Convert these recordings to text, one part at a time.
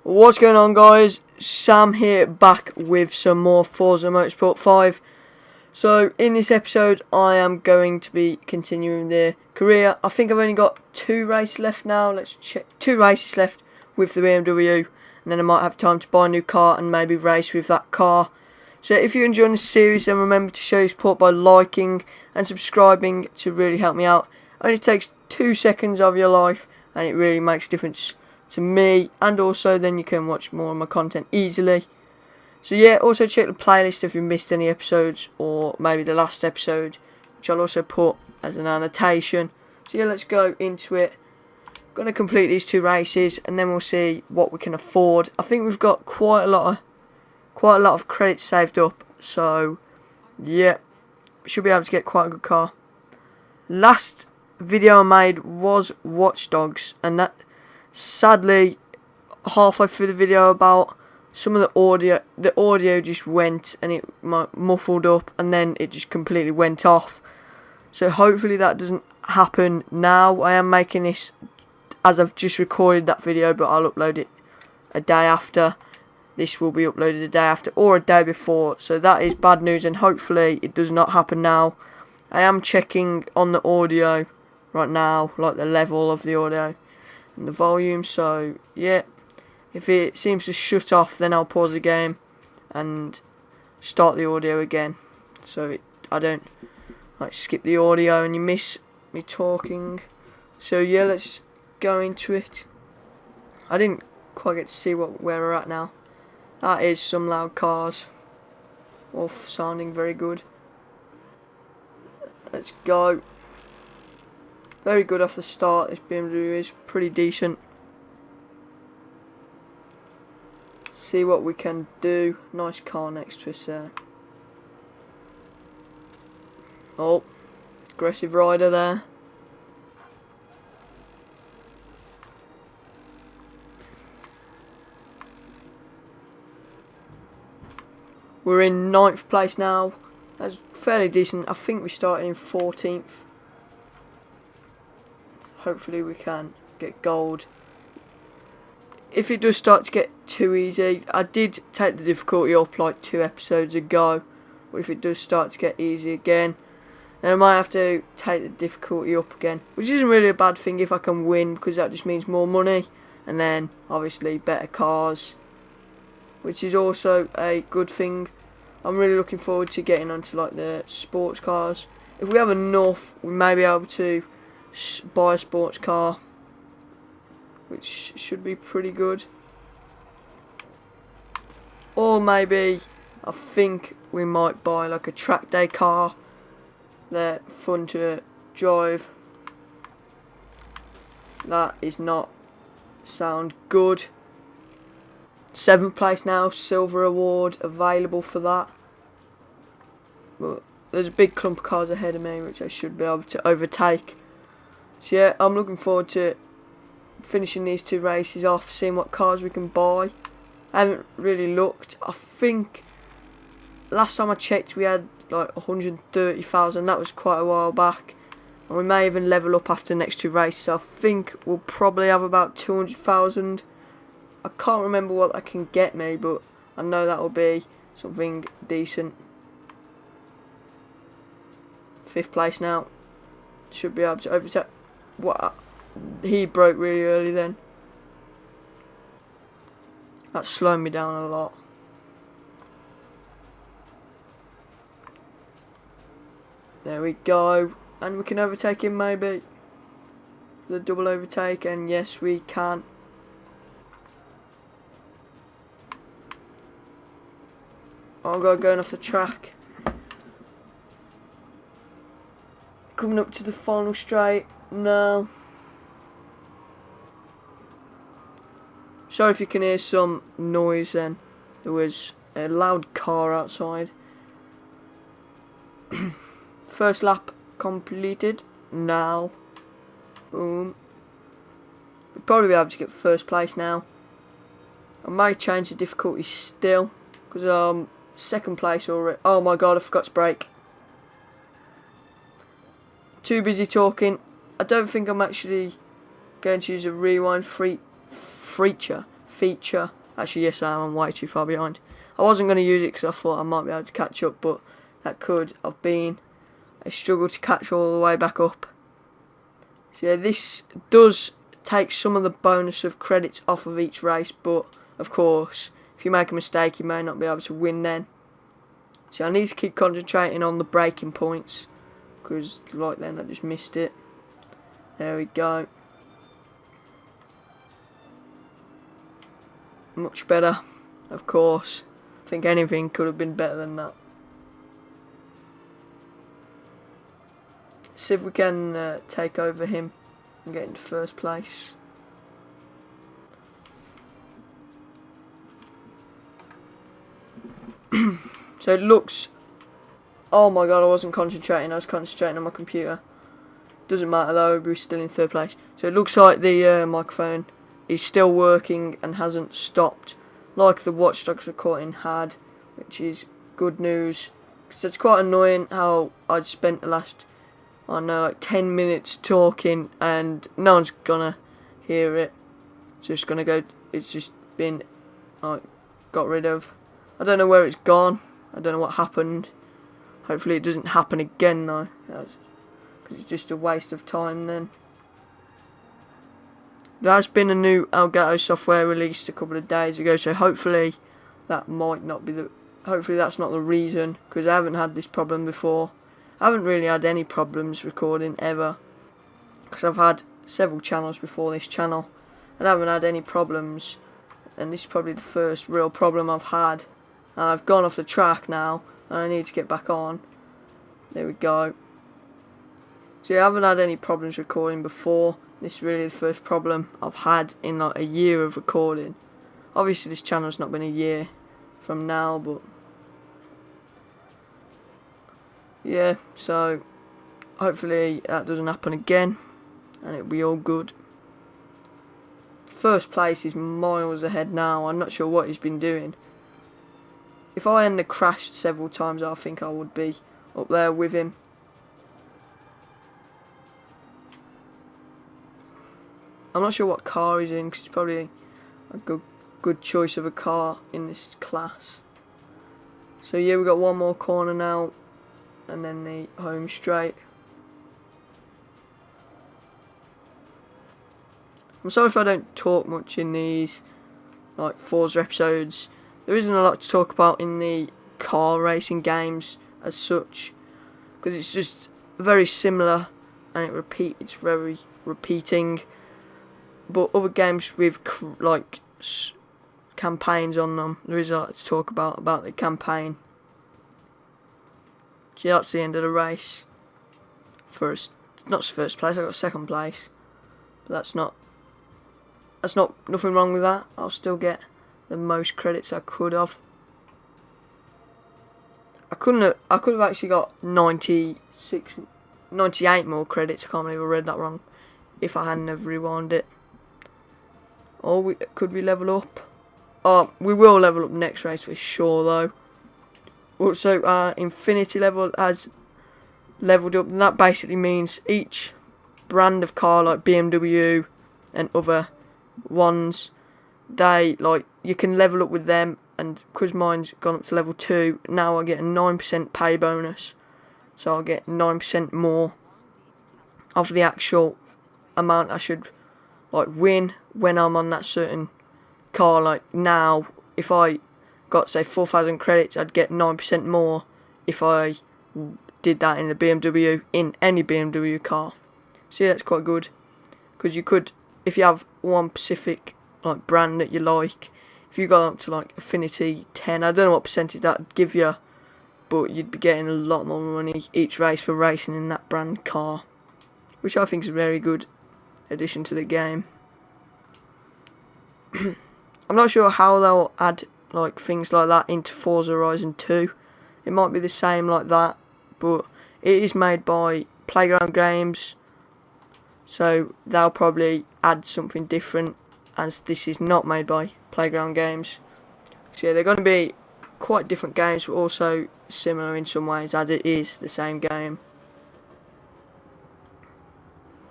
What's going on, guys? Sam here, back with some more Forza Motorsport 5. So in this episode I am going to be continuing the career. I think I've only got 2 races left now. Let's check. 2 races left with the BMW, and then I might have time to buy a new car and maybe race with that car. So if you're enjoying this series, then remember to show your support by liking and subscribing to really help me out. It only takes 2 seconds of your life and it really makes a difference to me, and also then you can watch more of my content easily. So yeah, also check the playlist if you missed any episodes, or maybe the last episode, which I'll also put as an annotation. So yeah, let's go into it. I'm going to complete these 2 races and then we'll see what we can afford. I think we've got quite a lot of credits saved up, so yeah, we should be able to get quite a good car. Last video I made was Watch Dogs, and that sadly halfway through the video about some of the audio just went and it muffled up, and then it just completely went off. So hopefully that doesn't happen now. I am making this as I've just recorded that video, but I'll upload it a day after. This will be uploaded a day after or a day before, so that is bad news, and hopefully it does not happen now. I am checking on the audio right now, like the level of the audio and the volume, so yeah, if it seems to shut off, then I'll pause the game and start the audio again, so I don't like skip the audio and you miss me talking. So yeah, let's go into it. I didn't quite get to see where we're at now. That is some loud cars, all sounding very good. Let's go. Very good off the start. This BMW is pretty decent. See what we can do. Nice car next to us there. Oh, aggressive rider there. We're in 9th place now. That's fairly decent. I think we started in 14th. Hopefully we can get gold. If it does start to get too easy, I did take the difficulty up like 2 episodes ago, but if it does start to get easy again, then I might have to take the difficulty up again, which isn't really a bad thing if I can win, because that just means more money, and then obviously better cars, which is also a good thing. I'm really looking forward to getting onto like the sports cars. If we have enough, we may be able to buy a sports car, which should be pretty good. Or maybe I think we might buy like a track day car. They're fun to drive. That is not sound good. 7th place now, silver award available for that. But there's a big clump of cars ahead of me which I should be able to overtake. So yeah, I'm looking forward to finishing these 2 races off, seeing what cars we can buy. I haven't really looked. I think last time I checked we had like 130,000. That was quite a while back, and we may even level up after the next 2 races. So I think we'll probably have about 200,000. I can't remember what that can get me, but I know that will be something decent. 5th place now. Should be able to overtake. What? He broke really early then. That's slowing me down a lot. There we go. And we can overtake him maybe. The double overtake, and yes we can. I'll go going off the track. Coming up to the final straight now. Sorry if you can hear some noise then. There was a loud car outside. First lap completed now. Boom. We'll probably be able to get 1st place now. I may change the difficulty still, because 2nd place already. Oh my god, I forgot to brake. Too busy talking. I don't think I'm actually going to use a rewind feature feature. Actually, yes, I am. I'm way too far behind. I wasn't going to use it because I thought I might be able to catch up, but that could have been a struggle to catch all the way back up. So yeah, this does take some of the bonus of credits off of each race, but of course, if you make a mistake, you may not be able to win then. So I need to keep concentrating on the braking points, because like then I just missed it. There we go. Much better, of course. I think anything could have been better than that. See if we can take over him and get into first place. So it looks... Oh my god, I wasn't concentrating. I was concentrating on my computer. Doesn't matter though, we're still in third place. So it looks like the microphone is still working and hasn't stopped, like the Watch Dogs recording had, which is good news. Because it's quite annoying how I'd spent the last, I don't know, like 10 minutes talking and no one's gonna hear it. It's just gonna go, it's just been like got rid of. I don't know where it's gone. I don't know what happened. Hopefully it doesn't happen again though, because it's just a waste of time then. There has been a new Elgato software released a couple of days ago, so hopefully that might not be the... Hopefully that's not the reason, because I haven't had this problem before. I haven't really had any problems recording ever, because I've had several channels before this channel, and I haven't had any problems, and this is probably the first real problem I've had. And I've gone off the track now, and I need to get back on. There we go. So yeah, I haven't had any problems recording before. This is really the first problem I've had in like a year of recording. Obviously this channel's not been a year from now, but yeah, so hopefully that doesn't happen again and it'll be all good. First place is miles ahead now. I'm not sure what he's been doing. If I hadn't crashed several times, I think I would be up there with him. I'm not sure what car he's in, because it's probably a good choice of a car in this class. So yeah, we've got one more corner now, and then the home straight. I'm sorry if I don't talk much in these like Forza episodes. There isn't a lot to talk about in the car racing games as such, because it's just very similar and it's very repeating. But other games with like campaigns on them, there is a lot to talk about the campaign. So that's the end of the race. Not first place. I got second place, but that's not nothing wrong with that. I'll still get the most credits I could have. I could have actually got 98 more credits. I can't believe I read that wrong. If I hadn't have rewound it. Or could we level up? Oh, we will level up next race for sure though. Also, our infinity level has leveled up, and that basically means each brand of car, like BMW and other ones, they like you can level up with them. And because mine's gone up to level 2, now I get a 9% pay bonus. So I'll get 9% more of the actual amount I should like win when I'm on that certain car. Like now, if I got say 4,000 credits, I'd get 9% more if I did that in a BMW, in any BMW car. So yeah, that's quite good, because you could, if you have one specific like brand that you like, if you got up to like Affinity 10, I don't know what percentage that'd give you, but you'd be getting a lot more money each race for racing in that brand car, which I think is a very good addition to the game. I'm not sure how they'll add like things like that into Forza Horizon 2. It might be the same like that, but it is made by Playground Games, so they'll probably add something different, as this is not made by Playground Games. So yeah, they're going to be quite different games, but also similar in some ways, as it is the same game.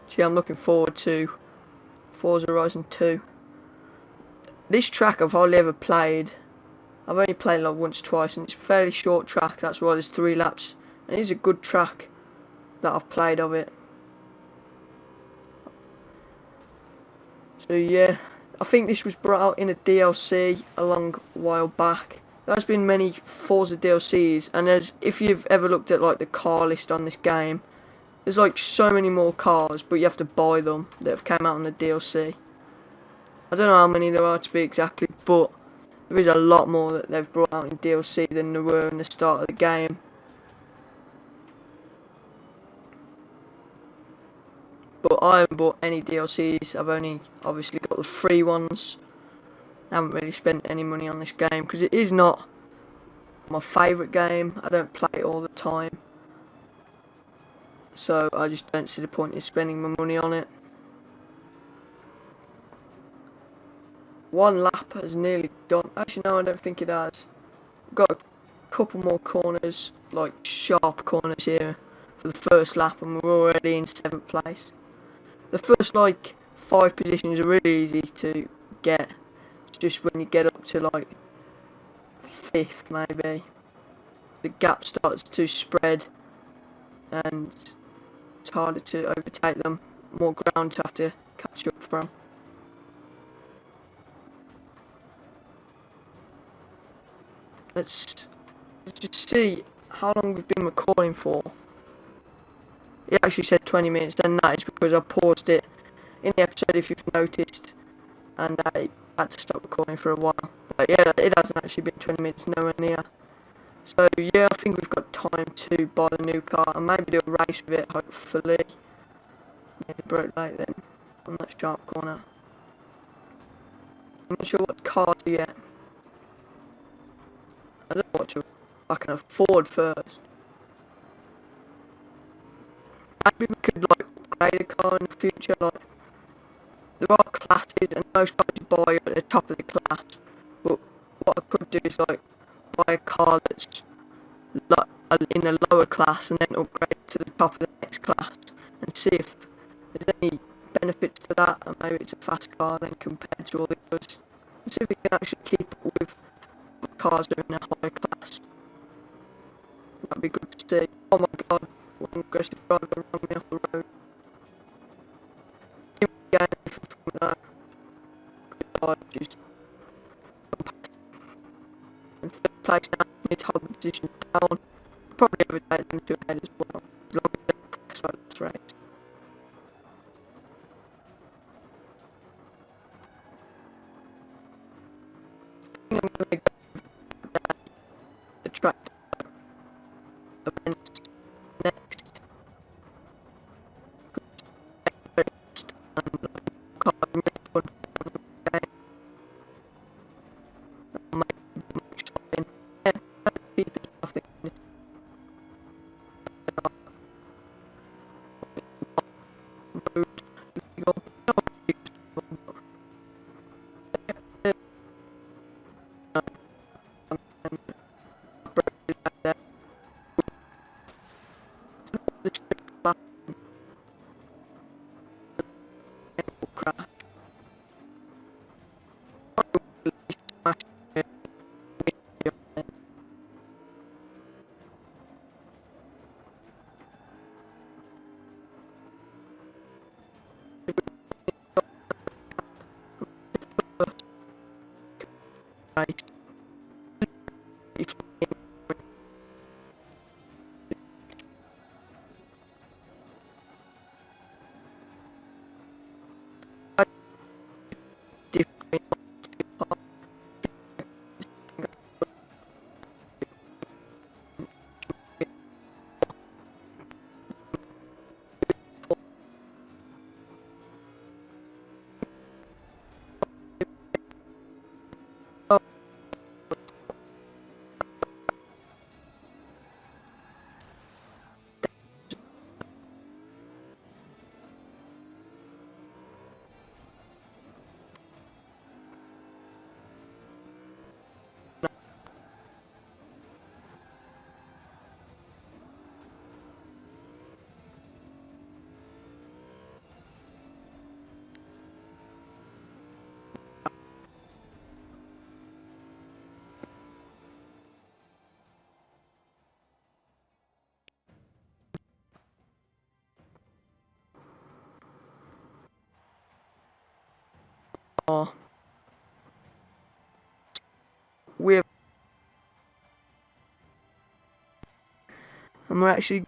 So yeah, I'm looking forward to Forza Horizon 2. This track I've hardly ever played. I've only played like once or twice, and it's a fairly short track. That's why there's 3 laps. And it is a good track that I've played of it. So yeah, I think this was brought out in a DLC a long while back. There's been many Forza DLCs, and if you've ever looked at like the car list on this game, there's like so many more cars, but you have to buy them that have come out on the DLC. I don't know how many there are to be exactly, but there is a lot more that they've brought out in DLC than there were in the start of the game. But I haven't bought any DLCs. I've only obviously got the free ones. I haven't really spent any money on this game because it is not my favourite game. I don't play it all the time, so I just don't see the point in spending my money on it. 1 lap has nearly done. Actually, no, I don't think it has. Got a couple more corners, like sharp corners here for the first lap, and we're already in 7th place. The first like 5 positions are really easy to get. It's just when you get up to like 5th maybe, the gap starts to spread and it's harder to overtake them. More ground to have to catch up from. Let's just see how long we've been recording for. It actually said 20 minutes, and that is because I paused it in the episode, if you've noticed, and I had to stop recording for a while. But yeah, it hasn't actually been 20 minutes, nowhere near. So yeah, I think we've got time to buy the new car and maybe do a race with it, hopefully. Nearly broke late then, on that sharp corner. I'm not sure what car to get. I don't know what I can afford first. Maybe we could like upgrade a car in the future. Like, there are classes, and most cars you buy are at the top of the class. But what I could do is like buy a car that's in a lower class, and then upgrade to the top of the next class, and see if there's any benefits to that. And maybe it's a fast car then compared to all the others. And see if we can actually keep up with cars that are in a higher class. That'd be good to see. Oh my god, one aggressive driver ran me off the road. Didn't get anything from that. Good drive, just in 3rd place now, need to hold the position down. Probably overtake them to ahead as well, as long as they press like this race. I think I'm going to go the track events next. are with, and we're actually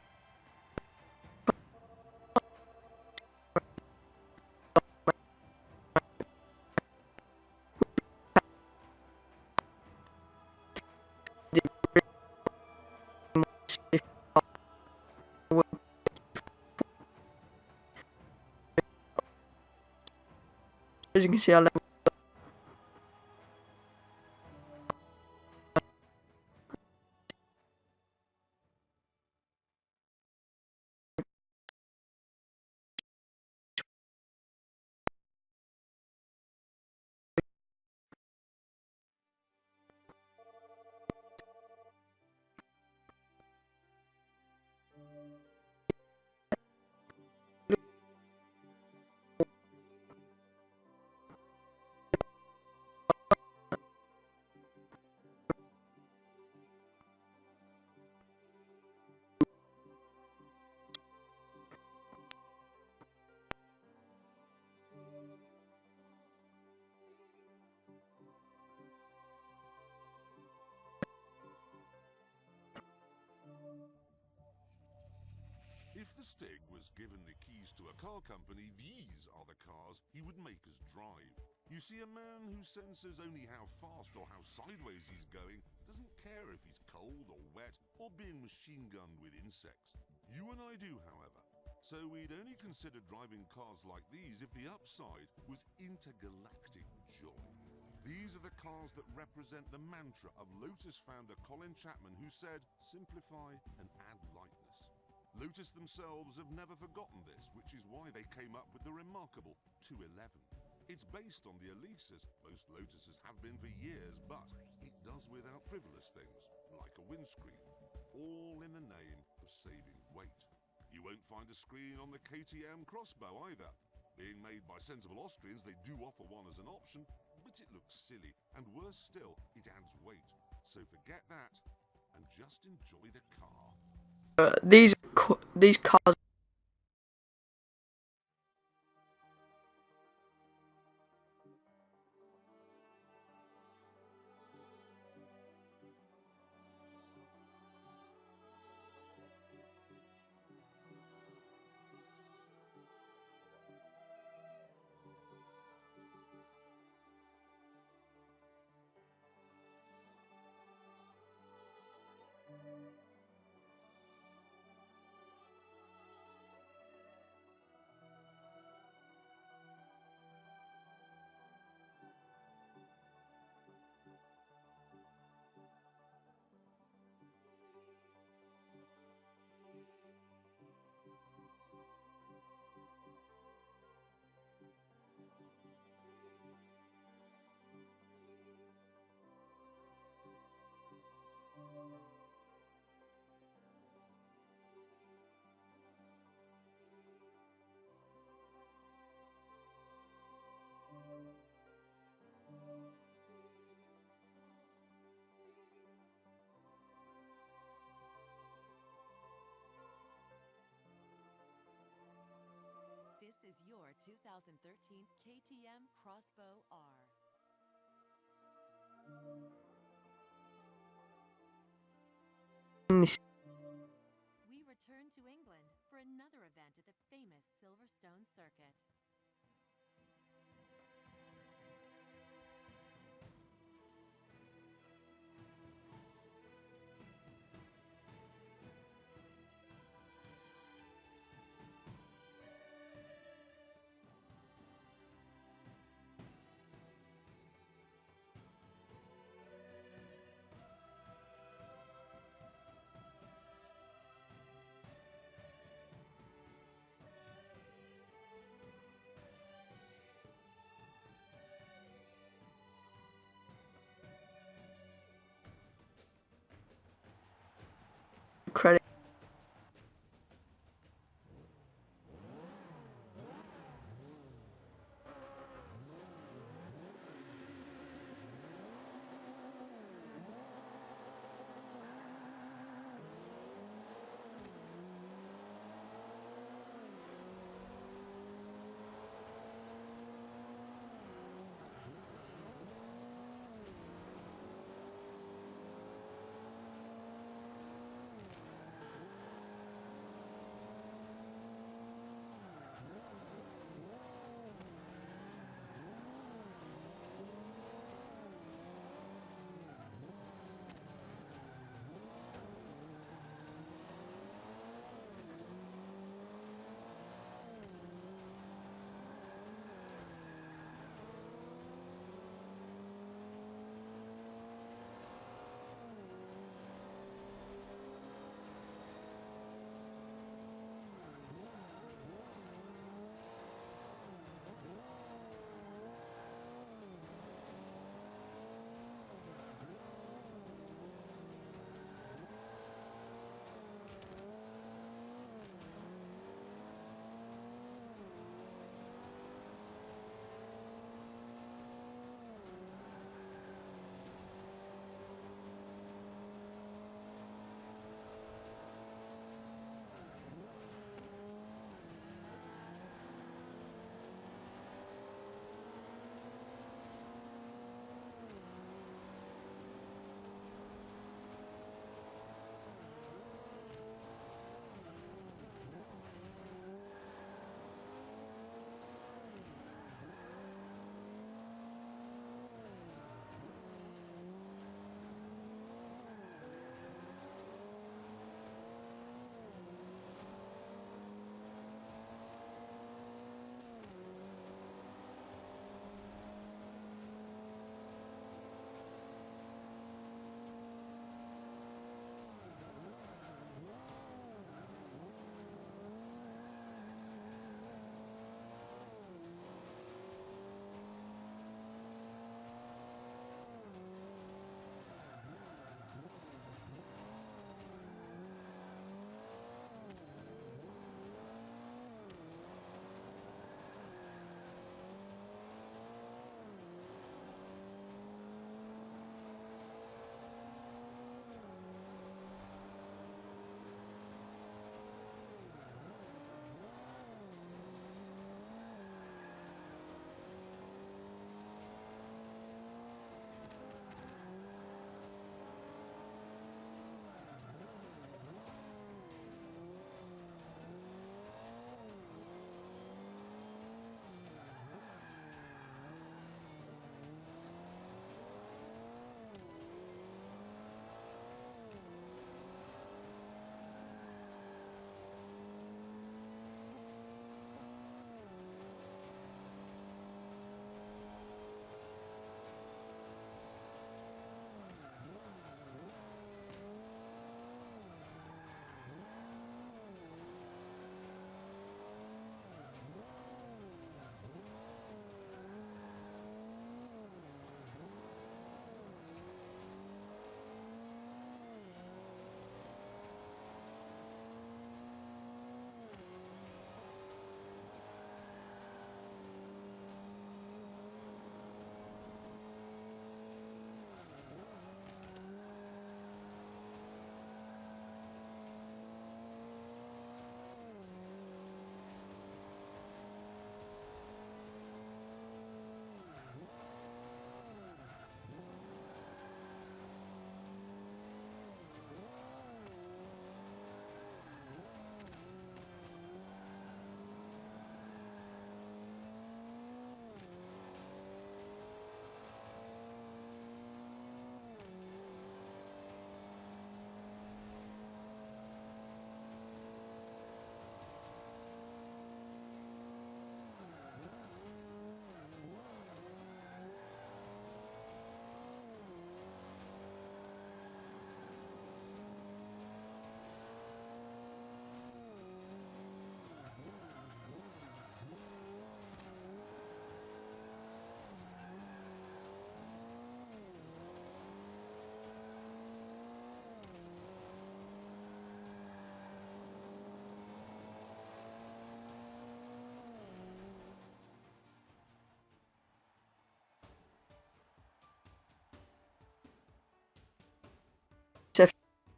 as you can see, our level. If the Stig was given the keys to a car company, these are the cars he would make us drive. You see, a man who senses only how fast or how sideways he's going doesn't care if he's cold or wet or being machine-gunned with insects. You and I do, however. So we'd only consider driving cars like these if the upside was intergalactic joy. These are the cars that represent the mantra of Lotus founder Colin Chapman, who said, "Simplify and add lightness." Lotus themselves have never forgotten this, which is why they came up with the remarkable 211. It's based on the Elises. Most Lotuses have been for years, but it does without frivolous things, like a windscreen, all in the name of saving weight. You won't find a screen on the KTM Crossbow either. Being made by sensible Austrians, they do offer one as an option, but it looks silly, and worse still, it adds weight. So forget that, and just enjoy the car. These cars. This is your 2013 KTM Crossbow R. We return to England for another event at the famous Silverstone circuit.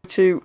to